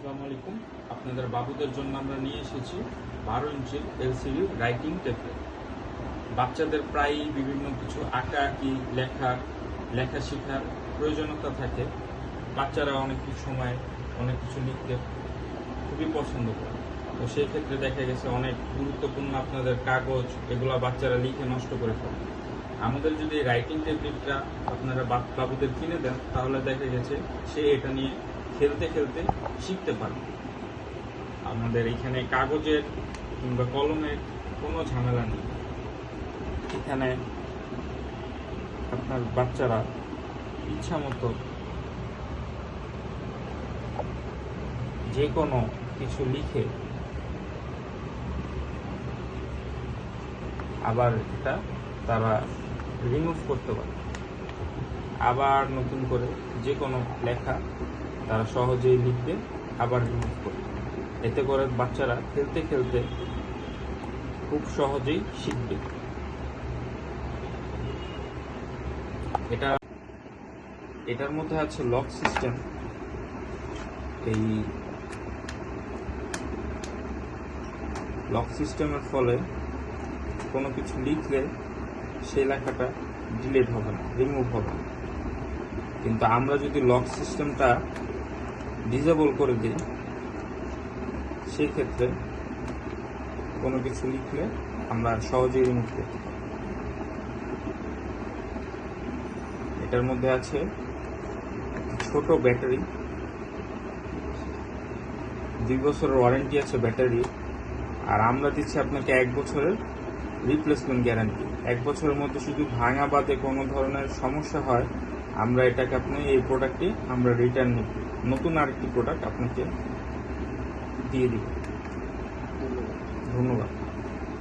আসসালামু আলাইকুম। আপনাদের বাবুদের জন্য আমরা নিয়ে এসেছি 12 ইঞ্চির এলসিডি রাইটিং ট্যাবলেট। বাচ্চাদের প্রায়ই বিভিন্ন কিছু আঁকাআঁকি লেখা শেখার প্রয়োজনীয়তা থাকে। বাচ্চারা অনেক কিছু সময় অনেক কিছু লিখতে খুবই পছন্দ করে। তো সেই ক্ষেত্রে দেখা গেছে অনেক গুরুত্বপূর্ণ আপনাদের কাগজ এগুলো বাচ্চারা লিখে নষ্ট করে ফেলে। আমাদের যদি রাইটিং ট্যাবলেটটা আপনারা বাবুদের কিনে দেন তাহলে দেখা গেছে সে এটা নিয়ে খেলতে খেলতে শিখতে পারবে। আমাদের এখানে কাগজের কিংবা কলমের কোনো ঝামেলা নেই। এখানে আপনার বাচ্চারা ইচ্ছা মতো যে কোনো কিছু লিখে আবার এটা তারা রিমুভ করতে পারে, আবার নতুন করে যে কোনো লেখা তারা সহজেই লিখবে, আবার রিমুভ করবে। এতে করে বাচ্চারা খেলতে খেলতে খুব সহজেই শিখবে। এটার মধ্যে আছে লক সিস্টেম। এই লক সিস্টেমের ফলে কোনো কিছু লিখলে সেই লেখাটা ডিলিট হবে না, রিমুভ হবে না। কিন্তু আমরা যদি লক সিস্টেমটা ডিসেবল করে দিই সেই ক্ষেত্রে কোনো কিছু লিখলে আমরা সহজেই রিমুভ করতে পারি। এটার মধ্যে আছে ছোট ব্যাটারি, 2 বছরের ওয়ারেন্টি আছে ব্যাটারি, আর আমরা দিচ্ছি আপনাকে 1 বছরের রিপ্লেসমেন্ট গ্যারান্টি। 1 বছরের মধ্যে শুধু ভাঙা বাদে কোনো ধরনের সমস্যা হয় আমরা এটাকে এই প্রোডাক্টটি আমরা রিটার্ন নিব, নতুন আরেকটি প্রোডাক্ট আপনাকে দিয়ে দিব। ধন্যবাদ।